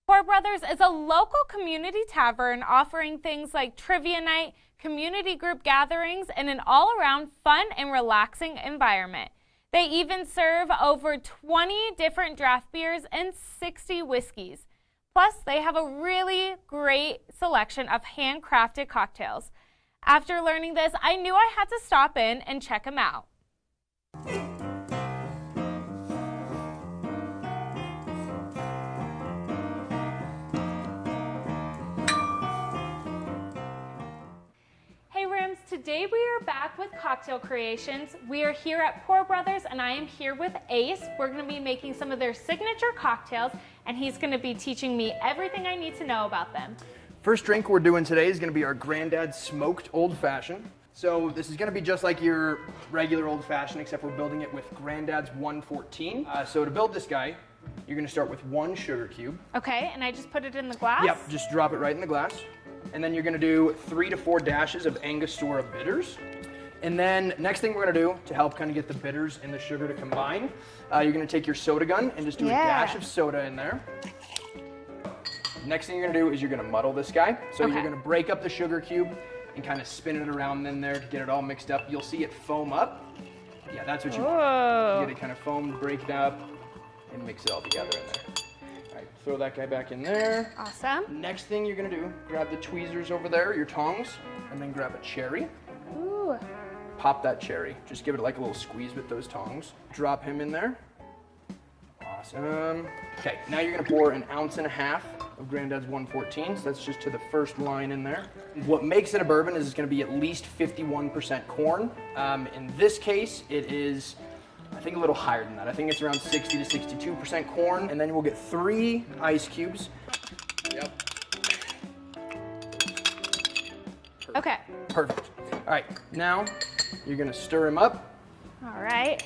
Four Brothers is a local community tavern offering things like trivia night, community group gatherings, and an all-around fun and relaxing environment. They even serve over 20 different draft beers and 60 whiskeys. Plus, they have a really great selection of handcrafted cocktails. After learning this, I knew I had to stop in and check them out. Today we are back with cocktail creations. We are here at Four Brothers and I am here with Ace. We're going to be making some of their signature cocktails and he's going to be teaching me everything I need to know about them. First drink we're doing today is going to be our Granddad's Smoked Old Fashioned. So this is going to be just like your regular Old Fashioned except we're building it with Granddad's 114. So to build this guy, you're going to start with 1 sugar cube. Okay, and I just put it in the glass? Yep, just drop it right in the glass. And then you're gonna do 3 to 4 dashes of Angostura bitters. And then next thing we're gonna do to help kind of get the bitters and the sugar to combine, you're gonna take your soda gun and just do a dash of soda in there. Next thing you're gonna do is you're gonna muddle this guy. So you're gonna break up the sugar cube and kind of spin it around in there to get it all mixed up. You'll see it foam up. Yeah, that's what you want. You get it kind of foamed, break it up, and mix it all together in there. Throw that guy back in there. Awesome. Next thing you're gonna do, grab the tweezers over there, your tongs, and then grab a cherry. Ooh. Pop that cherry. Just give it like a little squeeze with those tongs. Drop him in there. Awesome. Okay, now you're gonna pour 1.5 ounces of Granddad's 114, so that's just to the first line in there. What makes it a bourbon is it's gonna be at least 51% corn. In this case, it is I think a little higher than that. I think it's around 60 to 62% corn. And then we'll get 3 ice cubes. Yep. Perfect. Okay. Perfect. All right, now you're gonna stir them up. All right.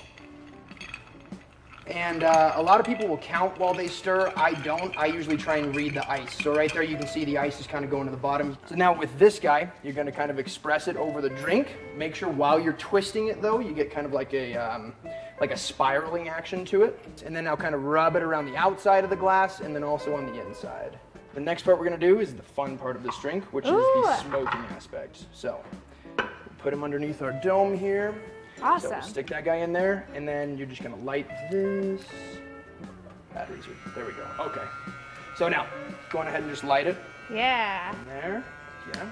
And a lot of people will count while they stir. I don't. I usually try and read the ice. So right there you can see the ice is kind of going to the bottom. So now with this guy, you're going to kind of express it over the drink. Make sure while you're twisting it though, you get kind of like a spiraling action to it. And then now kind of rub it around the outside of the glass and then also on the inside. The next part we're going to do is the fun part of this drink, which is the smoking aspect. So we'll put him underneath our dome here. Awesome. So we'll stick that guy in there, and then you're just gonna light this. Batteries are, there we go, okay. So now, go on ahead and just light it. Yeah. In there, yeah.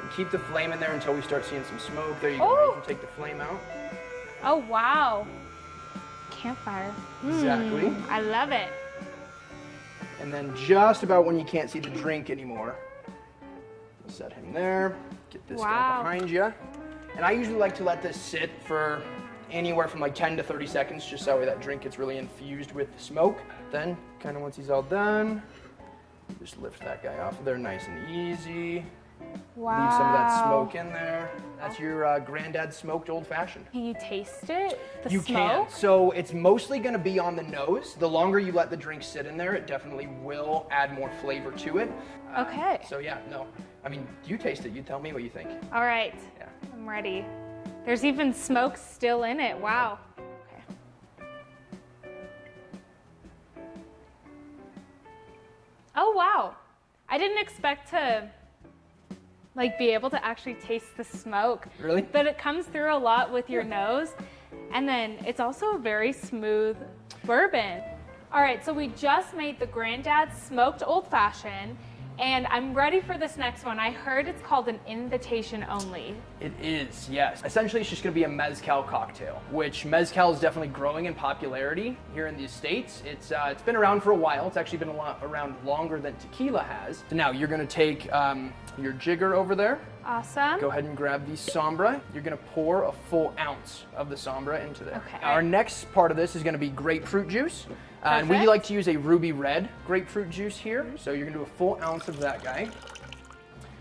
And keep the flame in there until we start seeing some smoke. There you go, you can take the flame out. Oh, wow. Campfire. Exactly. I love it. And then just about when you can't see the drink anymore, we'll set him there, get this guy behind you. And I usually like to let this sit for anywhere from like 10 to 30 seconds, just so that drink gets really infused with the smoke. Then, kind of once he's all done, just lift that guy off of there nice and easy. Wow. Leave some of that smoke in there. That's your Granddad's Smoked Old Fashioned. Can you taste it? The you smoke? can. So it's mostly going to be on the nose. The longer you let the drink sit in there, it definitely will add more flavor to it. Okay. So yeah, no. I mean, you taste it. You tell me what you think. All right. Yeah. I'm ready. There's even smoke still in it. Wow. Okay. Oh, wow. I didn't expect to be able to actually taste the smoke. Really? But it comes through a lot with your nose. And then it's also a very smooth bourbon. All right, so we just made the Granddad's Smoked Old Fashioned. And I'm ready for this next one. I heard it's called an invitation only. It is, yes. Essentially, it's just gonna be a mezcal cocktail, which mezcal is definitely growing in popularity here in the States. It's been around for a while. It's actually been around longer than tequila has. So now you're gonna take your jigger over there. Awesome. Go ahead and grab the Sombra. You're gonna pour a full ounce of the Sombra into there. Okay. Our next part of this is gonna be grapefruit juice. And we like to use a ruby red grapefruit juice here. So you're gonna do a full ounce of that guy.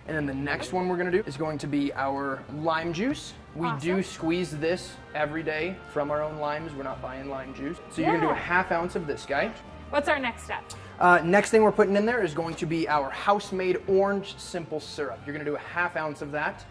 And then the next one we're gonna do is going to be our lime juice. We do squeeze this every day from our own limes. We're not buying lime juice. So you're gonna do a half ounce of this guy. What's our next step? Next thing we're putting in there is going to be our house-made orange simple syrup. You're gonna do a half ounce of that.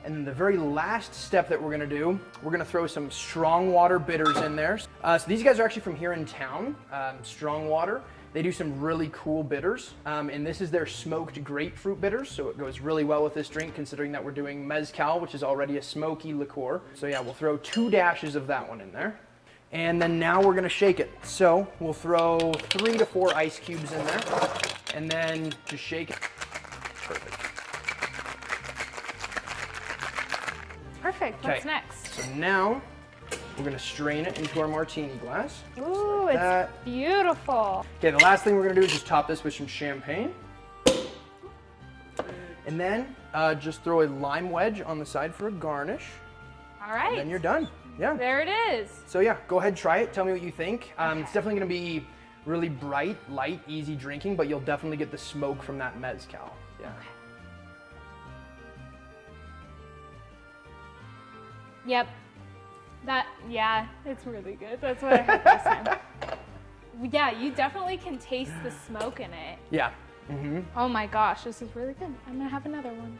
And then the very last step that we're gonna do, we're gonna throw some strong water bitters in there. So these guys are actually from here in town, strong water. They do some really cool bitters, and this is their smoked grapefruit bitters, so it goes really well with this drink considering that we're doing mezcal, which is already a smoky liqueur. So yeah, we'll throw 2 dashes of that one in there. And then now we're gonna shake it. So we'll throw 3 to 4 ice cubes in there, and then just shake it. Perfect. Perfect. What's next? So now we're gonna strain it into our martini glass. Ooh, it's beautiful. Okay, the last thing we're gonna do is just top this with some champagne. And then just throw a lime wedge on the side for a garnish. All right. And then you're done. Yeah. There it is. So yeah, go ahead, try it. Tell me what you think. It's definitely gonna be really bright, light, easy drinking, but you'll definitely get the smoke from that mezcal. Yeah. Okay. Yep. Yeah, it's really good. That's what I had last time. Yeah, you definitely can taste the smoke in it. Yeah. Oh my gosh, this is really good. I'm gonna have another one.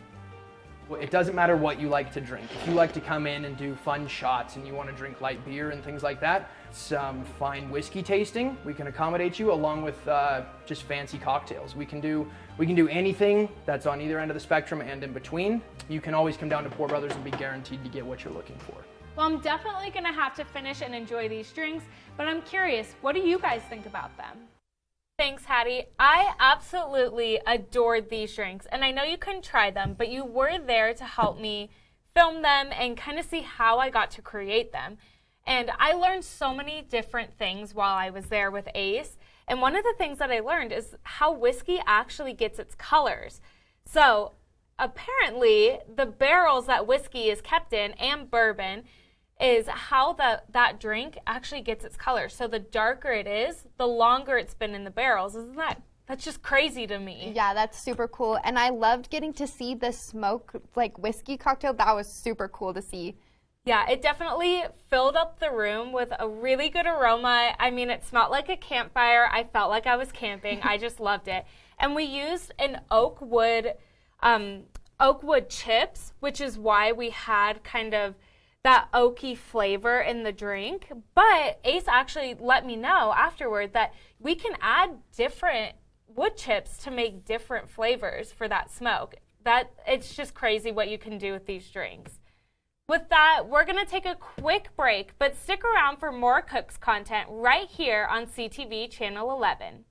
Well, it doesn't matter what you like to drink. If you like to come in and do fun shots and you want to drink light beer and things like that, some fine whiskey tasting, we can accommodate you along with just fancy cocktails. We can do anything that's on either end of the spectrum and in between. You can always come down to Pour Brothers and be guaranteed to get what you're looking for. Well, I'm definitely gonna have to finish and enjoy these drinks, but I'm curious, what do you guys think about them? Thanks, Hattie. I absolutely adored these drinks, and I know you couldn't try them, but you were there to help me film them and kind of see how I got to create them. And I learned so many different things while I was there with Ace, and one of the things that I learned is how whiskey actually gets its colors. So apparently, the barrels that whiskey is kept in and bourbon is how that drink actually gets its color. So the darker it is, the longer it's been in the barrels. That's just crazy to me. Yeah, that's super cool. And I loved getting to see the smoke, like whiskey cocktail. That was super cool to see. Yeah, it definitely filled up the room with a really good aroma. I mean, it smelled like a campfire. I felt like I was camping. I just loved it. And we used an oak wood chips, which is why we had kind of that oaky flavor in the drink. But Ace actually let me know afterward that we can add different wood chips to make different flavors for that smoke. It's just crazy what you can do with these drinks. With that, we're gonna take a quick break, but stick around for more Cooks content right here on CTV Channel 11.